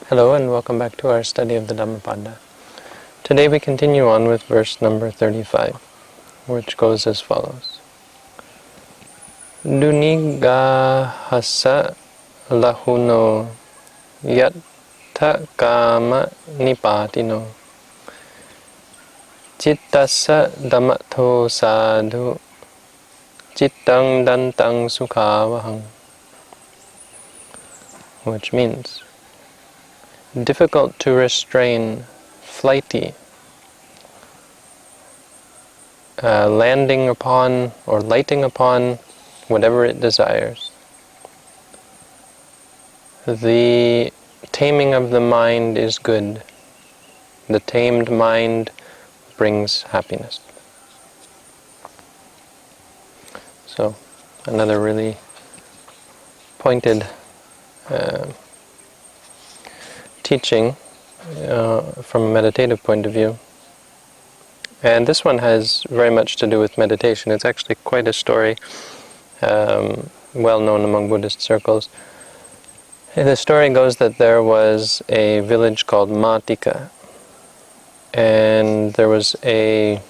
Hello and welcome back to our study of the Dhammapada. Today we continue on with verse number 35, which goes as follows. Dunniggahassa lahuno yatthakāmanipātino cittassa damatho sādhu cittaṃ dantaṃ sukhāvahaṃ, which means difficult to restrain, flighty, landing upon or lighting upon whatever it desires. The taming of the mind is good. The tamed mind brings happiness. So, another really pointed teaching from a meditative point of view. And this one has very much to do with meditation. It's actually quite a story, well known among Buddhist circles. The story goes that there was a village called Matia, and there was a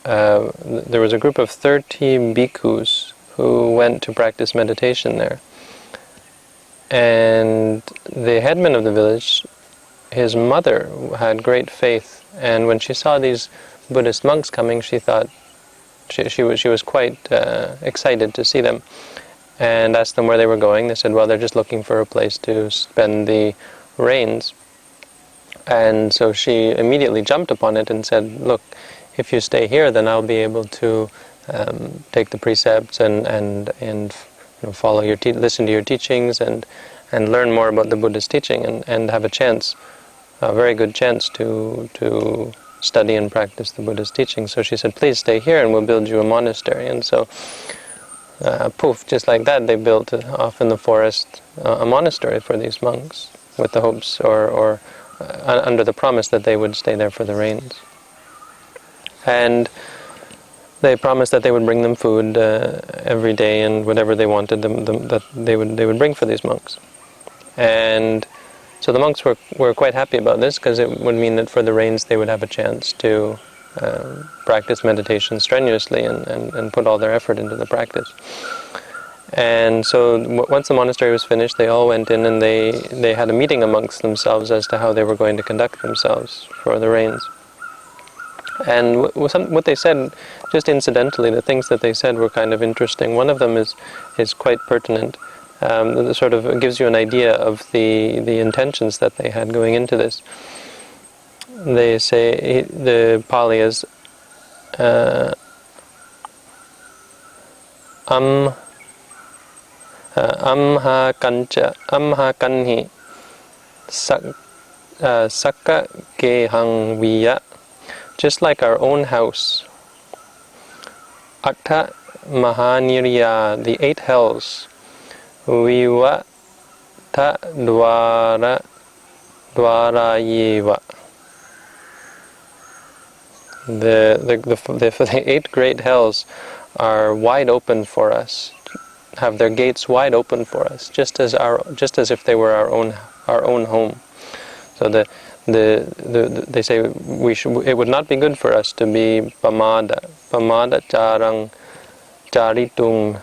group of 30 bhikkhus who went to practice meditation there. And the headman of the village, his mother, had great faith, and when she saw these Buddhist monks coming, she thought she was quite excited to see them, and asked them where they were going. They said, well, they're just looking for a place to spend the rains. And so she immediately jumped upon it and said, look, if you stay here, then I'll be able to take the precepts and follow your listen to your teachings and learn more about the Buddha's teaching and have a very good chance to study and practice the Buddha's teaching. So she said, please stay here and we'll build you a monastery. And so, poof, just like that, they built off in the forest a monastery for these monks with the hopes or under the promise that they would stay there for the rains. And they promised that they would bring them food every day and whatever they wanted them that they would bring for these monks. And so the monks were quite happy about this, because it would mean that for the rains they would have a chance to practice meditation strenuously and put all their effort into the practice. And so once the monastery was finished, they all went in and they had a meeting amongst themselves as to how they were going to conduct themselves for the rains. And what they said, just incidentally, the things that they said were kind of interesting. One of them is quite pertinent. It sort of gives you an idea of the intentions that they had going into this. They say, the Pali is amha kanhi sakka gehang viya. Just like our own house. Akta mahanirya, the 8 hells. Viva ta dvara yeva. The 8 great hells are wide open for us, have their gates wide open for us, just as if they were our own home. So they say it would not be good for us to be pamada charang charitung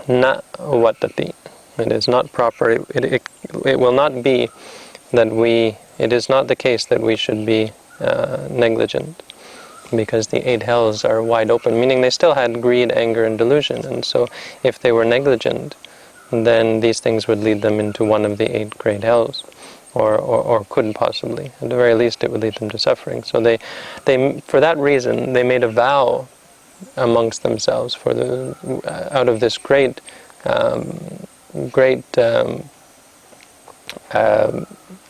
na vatati. It is not proper. It will not be that it is not the case that we should be negligent, because the 8 hells are wide open, meaning they still had greed, anger, and delusion. And so if they were negligent, then these things would lead them into one of the 8 great hells. Or could possibly. At the very least, it would lead them to suffering. So they for that reason, they made a vow amongst themselves out of this great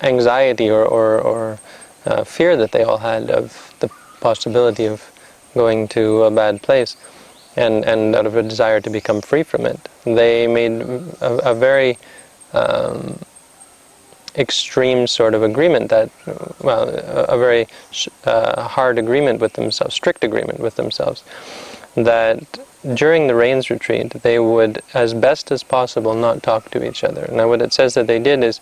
anxiety or fear that they all had of the possibility of going to a bad place, and out of a desire to become free from it. They made a very extreme sort of agreement a very hard agreement with themselves, strict agreement with themselves, that during the rains retreat they would, as best as possible, not talk to each other. Now what it says that they did is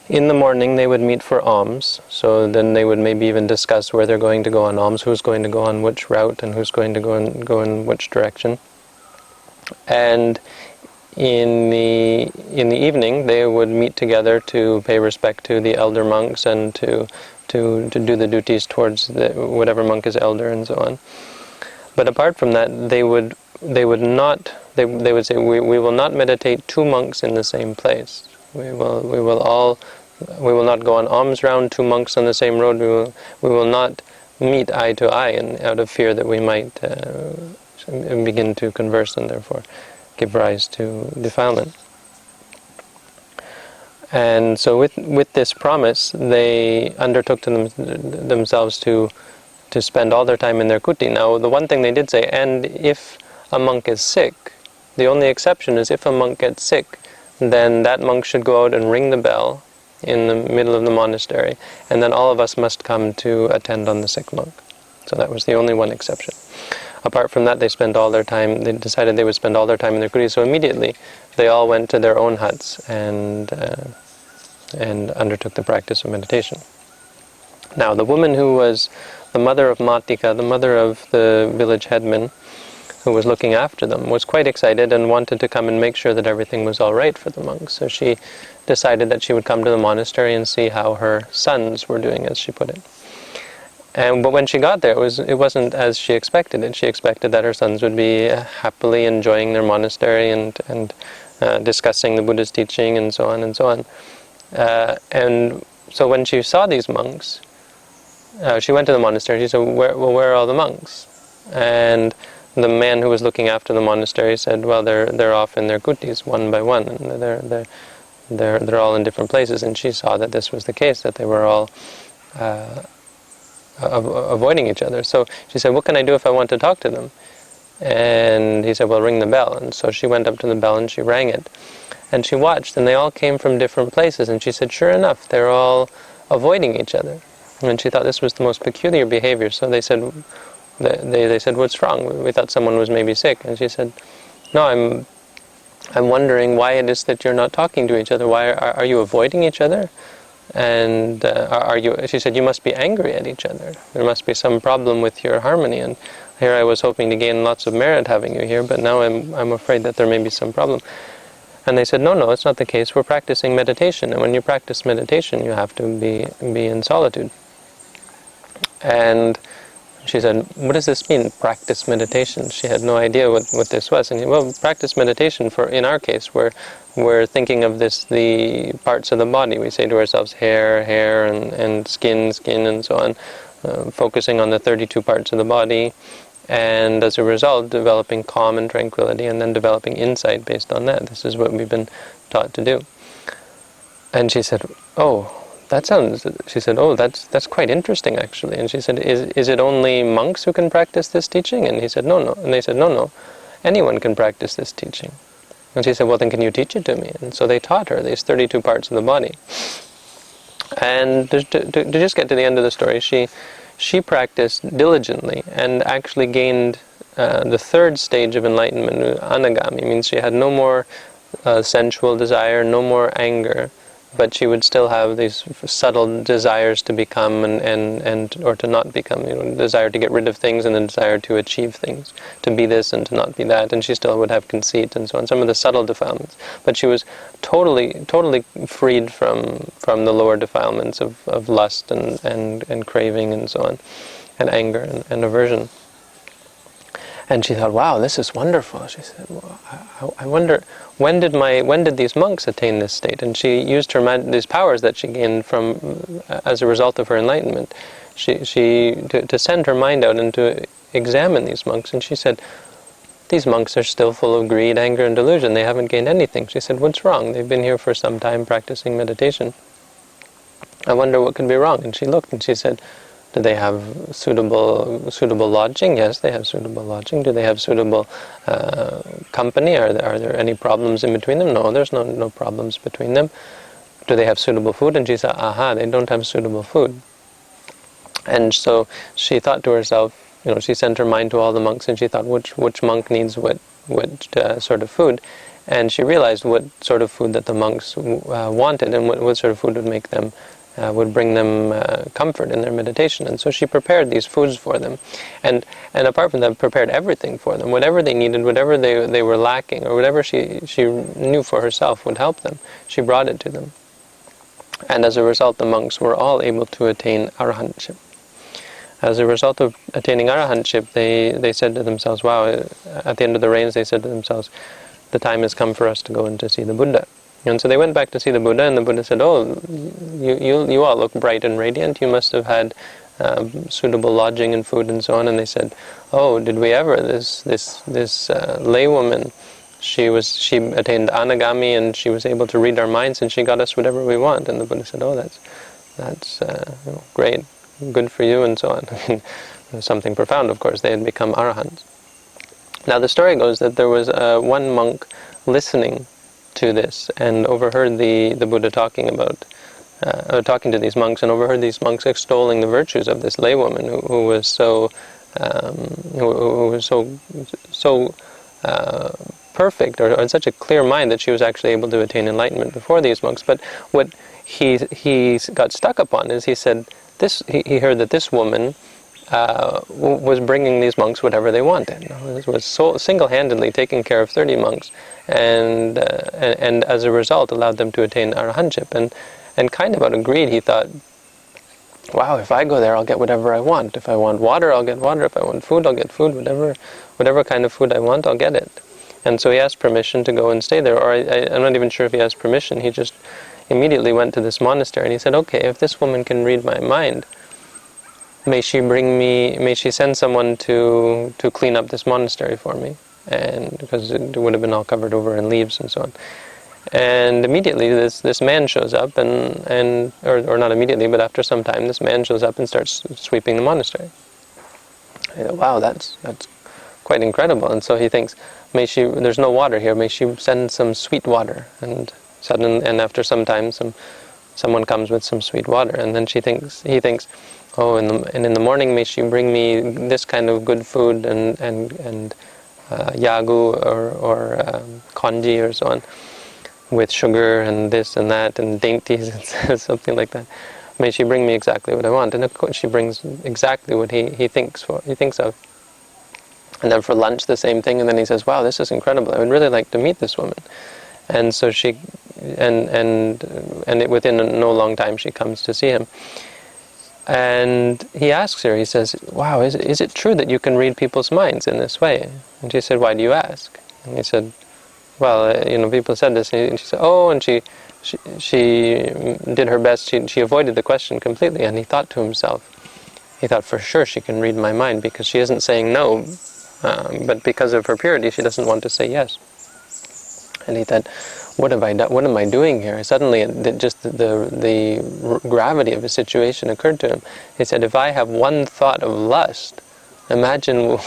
In the morning they would meet for alms, so then they would maybe even discuss where they're going to go on alms, who's going to go on which route, and who's going to go in which direction. And in the evening they would meet together to pay respect to the elder monks and to do the duties towards whatever monk is elder and so on. But apart from that, they would say, we will not meditate two monks in the same place. We will not go on alms round, two monks on the same road. We will not meet eye to eye, and out of fear that we might begin to converse and therefore give rise to defilement. And so with this promise, they undertook to themselves to spend all their time in their kuti. Now, the one thing they did say, and if a monk is sick, the only exception is if a monk gets sick, then that monk should go out and ring the bell in the middle of the monastery, and then all of us must come to attend on the sick monk. So that was the only one exception. Apart from that, they decided they would spend all their time in their kuti, so immediately they all went to their own huts and undertook the practice of meditation. Now, the woman who was the mother of Matia, the mother of the village headman, who was looking after them, was quite excited and wanted to come and make sure that everything was all right for the monks. So she decided that she would come to the monastery and see how her sons were doing, as she put it. But when she got there, it wasn't as she expected it. She expected that her sons would be happily enjoying their monastery and discussing the Buddha's teaching and so on and so on. And so when she saw these monks, she went to the monastery. She said, where are all the monks? And the man who was looking after the monastery said, well, they're off in their kutis one by one, and they're all in different places. And she saw that this was the case, that they were all avoiding each other. So she said, what can I do if I want to talk to them? And he said, well, ring the bell. And so she went up to the bell and she rang it. And she watched, and they all came from different places. And she said, sure enough, they're all avoiding each other. And she thought this was the most peculiar behavior. So they said, what's wrong? We thought someone was maybe sick. And she said, no, I'm wondering why it is that you're not talking to each other. Why are you avoiding each other? And she said, you must be angry at each other. There must be some problem with your harmony. And here I was hoping to gain lots of merit having you here, but now I'm afraid that there may be some problem. And they said, no, it's not the case. We're practicing meditation. And when you practice meditation, you have to be in solitude. And she said, what does this mean, practice meditation? She had no idea what this was. And well, practice meditation, in our case, we're thinking of the parts of the body. We say to ourselves, hair, and skin, and so on, focusing on the 32 parts of the body, and as a result, developing calm and tranquility, and then developing insight based on that. This is what we've been taught to do. And she said, that's quite interesting, actually. And she said, is it only monks who can practice this teaching? And he said, no. And they said, no, anyone can practice this teaching. And she said, well, then can you teach it to me? And so they taught her these 32 parts of the body. And to just get to the end of the story, she practiced diligently and actually gained the third stage of enlightenment, anagami. Means she had no more sensual desire, no more anger, but she would still have these subtle desires to become or to not become, desire to get rid of things and the desire to achieve things, to be this and to not be that, and she still would have conceit and so on, some of the subtle defilements. But she was totally freed from the lower defilements of lust and craving and so on, and anger and aversion. And she thought, wow, this is wonderful. She said, well, I wonder, when did these monks attain this state? And she used these powers that she gained as a result of her enlightenment, to send her mind out and to examine these monks. And she said, these monks are still full of greed, anger, and delusion. They haven't gained anything. She said, what's wrong? They've been here for some time practicing meditation. I wonder what could be wrong. And she looked and she said, do they have suitable lodging? Yes, they have suitable lodging. Do they have suitable company? Are there any problems in between them? No, there's no problems between them. Do they have suitable food? And she said, they don't have suitable food. And so she thought to herself, she sent her mind to all the monks, and she thought which monk needs what sort of food. And she realized what sort of food that the monks wanted, and what sort of food would make them, would bring them comfort in their meditation. And so she prepared these foods for them, and apart from that, prepared everything for them. Whatever they needed, whatever they were lacking, or whatever she knew for herself would help them, she brought it to them. And as a result, the monks were all able to attain arahantship. As a result of attaining arahantship, they said to themselves, wow, at the end of the rains, they said to themselves, the time has come for us to go in to see the Buddha. And so they went back to see the Buddha, and the Buddha said, oh, you all look bright and radiant. You must have had suitable lodging and food and so on. And they said, oh, did we ever? This laywoman, she attained anagami, and she was able to read our minds, and she got us whatever we want. And the Buddha said, oh, that's great, good for you, and so on. It was something profound, of course. They had become arahants. Now the story goes that there was one monk listening to this and overheard the Buddha talking to these monks, and overheard these monks extolling the virtues of this laywoman who was so perfect, or in such a clear mind that she was actually able to attain enlightenment before these monks. But what he got stuck upon is, he said he heard that this woman was bringing these monks whatever they wanted. Was so single-handedly taking care of 30 monks, and as a result allowed them to attain arahantship. And kind of out of greed, he thought, wow, if I go there, I'll get whatever I want. If I want water, I'll get water. If I want food, I'll get food. Whatever kind of food I want, I'll get it. And so he asked permission to go and stay there. Or I'm not even sure if he asked permission. He just immediately went to this monastery, and he said, okay, if this woman can read my mind, may she send someone to clean up this monastery for me, and because it would have been all covered over in leaves and so on. And immediately this man shows up, or not immediately, but after some time, this man shows up and starts sweeping the monastery. I thought, wow, that's quite incredible. And so he thinks, there's no water here, may she send some sweet water. And after some time, someone comes with some sweet water, and then he thinks, oh, and in the morning may she bring me this kind of good food and yagu or kanji or so on, with sugar and this and that and dainties and something like that. May she bring me exactly what I want. And of course she brings exactly what he thinks of. And then for lunch the same thing, and then he says, wow, this is incredible, I would really like to meet this woman. And so within no long time she comes to see him. And he asks her, he says, wow, is it true that you can read people's minds in this way? And she said, why do you ask? And he said, well, people said this. And she said, oh, and she did her best. She avoided the question completely. And he thought to himself, for sure she can read my mind, because she isn't saying no, but because of her purity, she doesn't want to say yes. And he thought, what have I done? What am I doing here? Suddenly, just the gravity of the situation occurred to him. He said, if I have one thought of lust, imagine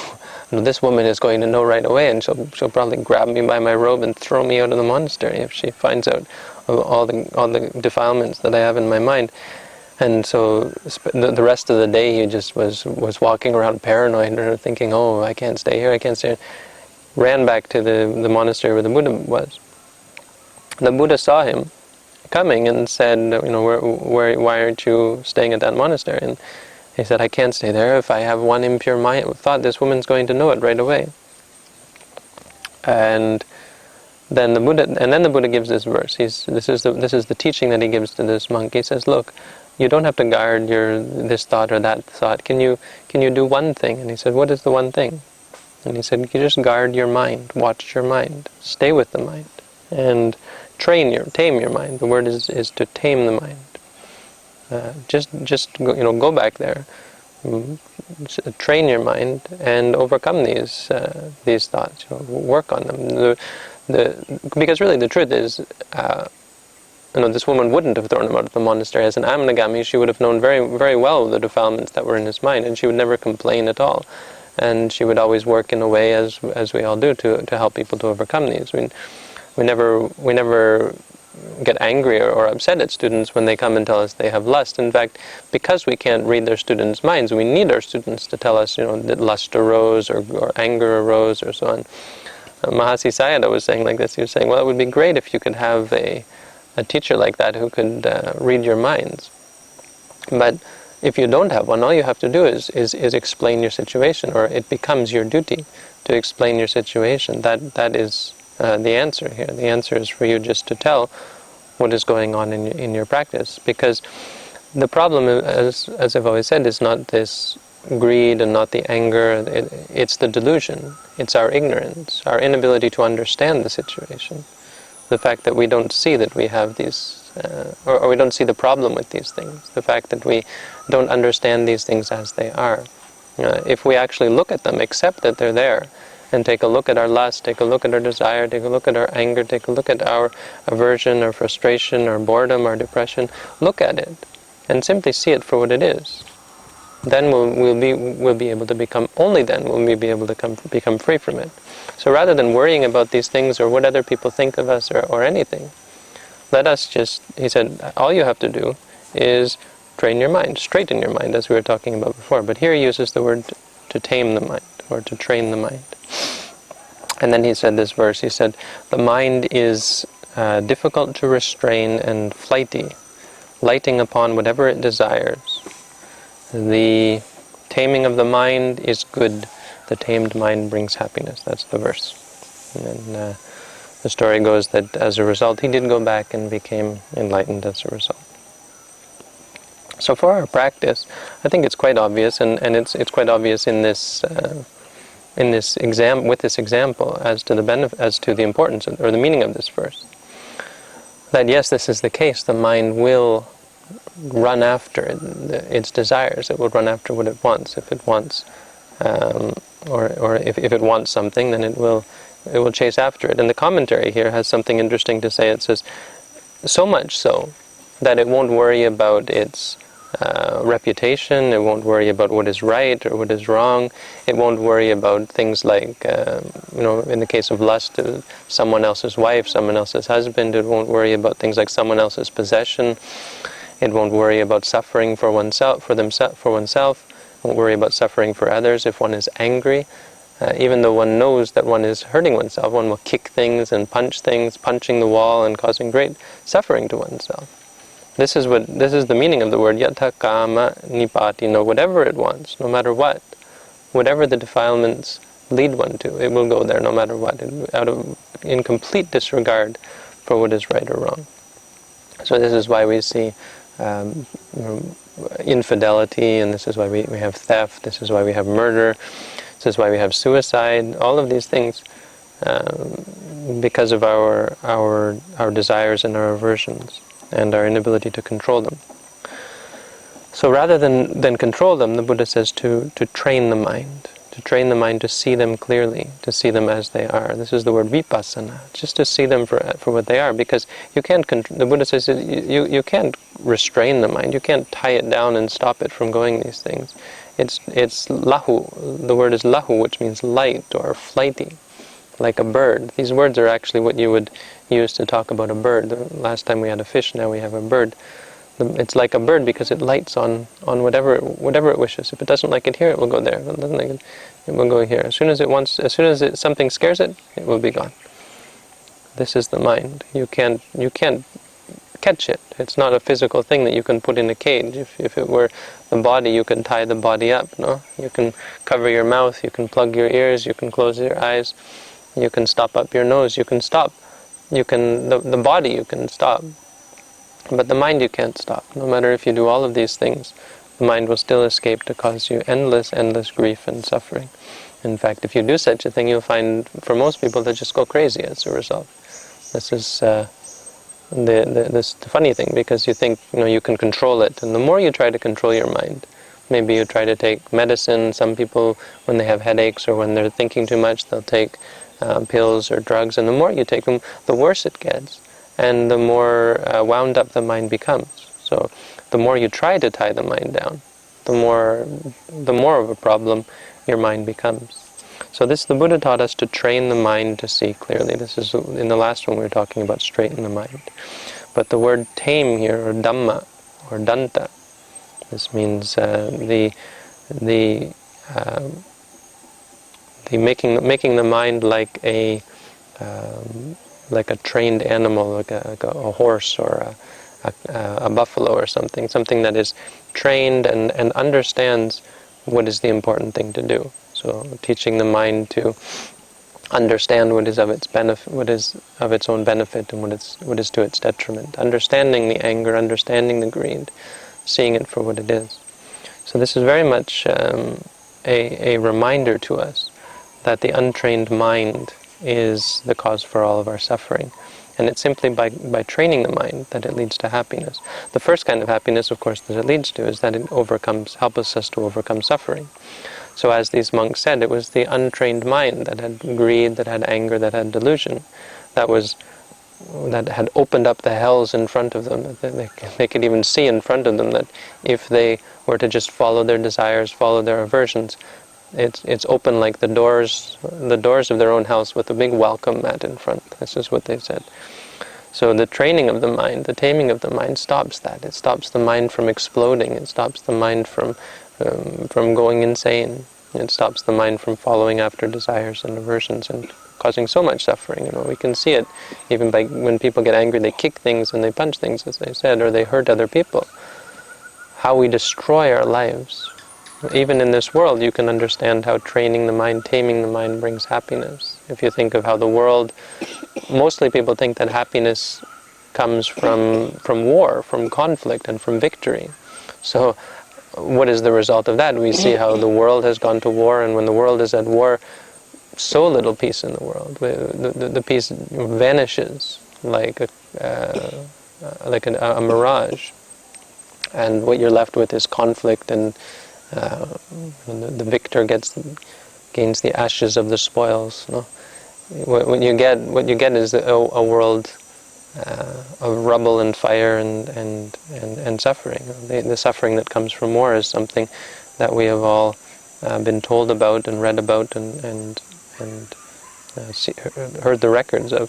this woman is going to know right away, and she'll probably grab me by my robe and throw me out of the monastery if she finds out of all the defilements that I have in my mind. And so the rest of the day he just was walking around paranoid, or thinking, oh, I can't stay here, I can't stay here. Ran back to the monastery where the Buddha was. The Buddha saw him coming and said, why aren't you staying at that monastery? And he said, I can't stay there. If I have one impure thought, this woman's going to know it right away. And then the Buddha gives this verse. This is the teaching that he gives to this monk. He says, look, you don't have to guard this thought or that thought. Can you do one thing? And he said, what is the one thing? And he said, you just guard your mind, watch your mind, stay with the mind, and tame your mind. The word is to tame the mind. Just go back there, train your mind, and overcome these thoughts. Work on them. Because really the truth is, this woman wouldn't have thrown him out of the monastery. As an Anagami, she would have known very, very well the defilements that were in his mind, and she would never complain at all. And she would always work in a way, as we all do, to help people to overcome these. We never get angry or upset at students when they come and tell us they have lust. In fact, because we can't read their students' minds, we need our students to tell us, that lust arose or anger arose or so on. Mahasi Sayadaw was saying like this. He was saying, well, it would be great if you could have a teacher like that who could read your minds. But if you don't have one, all you have to do is explain your situation, or it becomes your duty to explain your situation. That is the answer here. The answer is for you just to tell what is going on in your practice. Because the problem, as I've always said, is not this greed and not the anger. It's the delusion. It's our ignorance, our inability to understand the situation. The fact that we don't see that we have these, or we don't see the problem with these things. The fact that we don't understand these things as they are. If we actually look at them, accept that they're there, and take a look at our lust, take a look at our desire, take a look at our anger, take a look at our aversion, our frustration, our boredom, our depression, look at it, and simply see it for what it is. Then we'll be able to become, only then will we be able to become free from it. So rather than worrying about these things or what other people think of us or anything, let us just, he said, all you have to do is train your mind, straighten your mind, as we were talking about before. But here he uses the word to tame the mind, or to train the mind. And then he said this verse, he said, the mind is difficult to restrain and flighty, lighting upon whatever it desires. The taming of the mind is good. The tamed mind brings happiness. That's the verse. And then the story goes that as a result, he did go back and became enlightened as a result. So for our practice, I think it's quite obvious, and it's quite obvious in this example as to the importance or the meaning of this verse. That yes, this is the case. The mind will run after its desires. It will run after what it wants. If it wants, or if it wants something, then it will chase after it. And the commentary here has something interesting to say. It says, so much so that it won't worry about its reputation. It won't worry about what is right or what is wrong. It won't worry about things like, in the case of lust, someone else's wife, someone else's husband. It won't worry about things like someone else's possession. It won't worry about suffering for oneself. It won't worry about suffering for others. If one is angry, even though one knows that one is hurting oneself, one will kick things and punch things, punching the wall and causing great suffering to oneself. This is the meaning of the word yatthakāmanipātino. Whatever it wants, no matter what, whatever the defilements lead one to, it will go there no matter what, in complete disregard for what is right or wrong. So this is why we see infidelity, and this is why we have theft, this is why we have murder, this is why we have suicide, all of these things, because of our desires and our aversions, and our inability to control them. So rather than control them, the Buddha says to train the mind, to see them clearly, to see them as they are. This is the word vipassana, just to see them for what they are, because you can't. The Buddha says you can't restrain the mind. You can't tie it down and stop it from going these things. It's lahu. The word is lahu, which means light or flighty, like a bird. These words are actually what you would use to talk about a bird. The last time we had a fish, now we have a bird. It's like a bird because it lights on whatever it wishes. If it doesn't like it here, it will go there. If it doesn't like it, it will go here. As soon as something scares it, it will be gone. This is the mind. You can't catch it. It's not a physical thing that you can put in a cage. If it were the body, you can tie the body up. No, you can cover your mouth. You can plug your ears. You can close your eyes. You can stop up your nose. You can stop. The body you can stop. But the mind you can't stop. No matter if you do all of these things, the mind will still escape to cause you endless grief and suffering. In fact, if you do such a thing, you'll find, for most people, they just go crazy as a result. This is the funny thing, because you think you can control it, and the more you try to control your mind, maybe you try to take medicine. Some people, when they have headaches or when they're thinking too much, they'll take pills or drugs, and the more you take them, the worse it gets. And the more wound up the mind becomes. So the more you try to tie the mind down, the more of a problem your mind becomes. So the Buddha taught us to train the mind to see clearly. This is in the last one we were talking about straighten the mind. But the word tame here, or Dhamma, or dantaṃ, this means the making the mind like a like a trained animal, like a horse or a buffalo or something that is trained and understands what is the important thing to do. So teaching the mind to understand what is of its benefit, what is of its own benefit, and what is to its detriment. Understanding the anger, understanding the greed, seeing it for what it is. So this is very much a reminder to us that the untrained mind is the cause for all of our suffering. And it's simply by training the mind that it leads to happiness. The first kind of happiness, of course, that it leads to is that it helps us to overcome suffering. So as these monks said, it was the untrained mind that had greed, that had anger, that had delusion, that had opened up the hells in front of them. They could even see in front of them that if they were to just follow their desires, follow their aversions, it's open like the doors of their own house with a big welcome mat in front. This is what they said. So the training of the mind, the taming of the mind stops that. It stops the mind from exploding. It stops the mind from going insane. It stops the mind from following after desires and aversions and causing so much suffering. We can see it even by when people get angry, they kick things and they punch things, as they said, or they hurt other people. How we destroy our lives. Even in this world, you can understand how training the mind, taming the mind brings happiness. If you think of how the world, mostly people think that happiness comes from war, from conflict, and from victory. So what is the result of that? We see how the world has gone to war, and when the world is at war, so little peace in the world. The peace vanishes like a mirage. And what you're left with is conflict, and the victor gains the ashes of the spoils. What you get is a world of rubble and fire and suffering. The suffering that comes from war is something that we have all been told about and read about and heard the records of.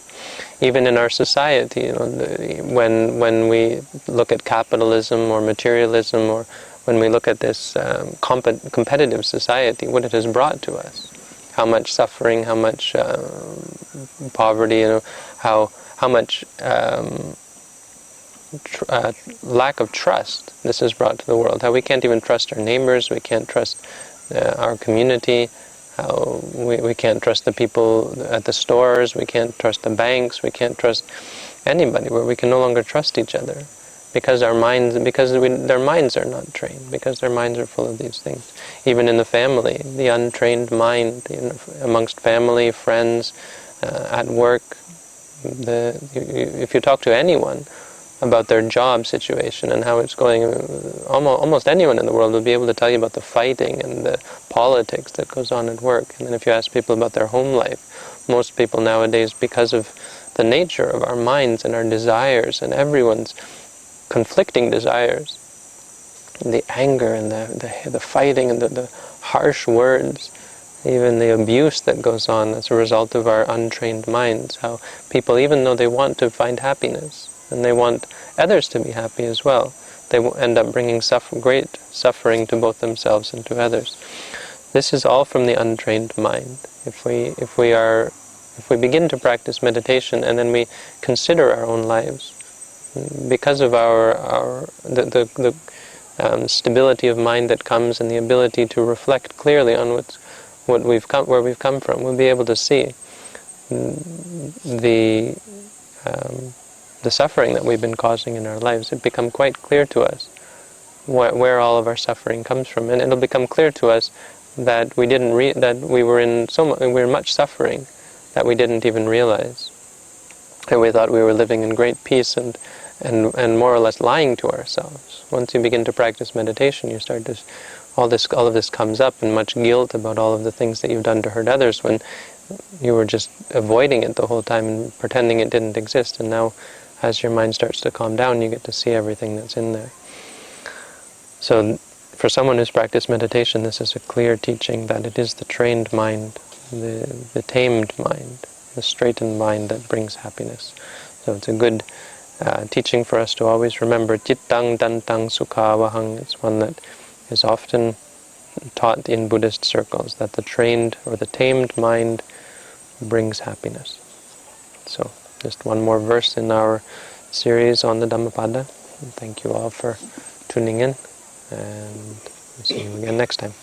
Even in our society, when we look at capitalism or materialism, or when we look at this competitive society, what it has brought to us, how much suffering, how much poverty, how much lack of trust this has brought to the world. How we can't even trust our neighbors, we can't trust our community, how we can't trust the people at the stores, we can't trust the banks, we can't trust anybody, where we can no longer trust each other. Because their minds are not trained, because their minds are full of these things. Even in the family, the untrained mind, amongst family, friends, at work, if you talk to anyone about their job situation and how it's going, almost anyone in the world will be able to tell you about the fighting and the politics that goes on at work. And then if you ask people about their home life, most people nowadays, because of the nature of our minds and our desires and everyone's conflicting desires, the anger and the fighting and the harsh words, even the abuse that goes on as a result of our untrained minds, how people, even though they want to find happiness and they want others to be happy as well, they will end up bringing great suffering to both themselves and to others. This is all from the untrained mind. If we begin to practice meditation and then we consider our own lives, because of the stability of mind that comes and the ability to reflect clearly on where we've come from, we'll be able to see the suffering that we've been causing in our lives. It become quite clear to us where all of our suffering comes from, and it'll become clear to us that we were in much suffering that we didn't even realize. And we thought we were living in great peace and more or less lying to ourselves. Once you begin to practice meditation, you start to, all of this comes up, and much guilt about all of the things that you've done to hurt others when you were just avoiding it the whole time and pretending it didn't exist. And now, as your mind starts to calm down, you get to see everything that's in there. So, for someone who's practiced meditation, this is a clear teaching that it is the trained mind, the tamed mind, the straightened mind that brings happiness. So it's a good teaching for us to always remember cittaṃ, dantaṃ, sukhāvahaṃ. It's one that is often taught in Buddhist circles, that the trained or the tamed mind brings happiness. So just one more verse in our series on the Dhammapada. Thank you all for tuning in, and we'll see you again next time.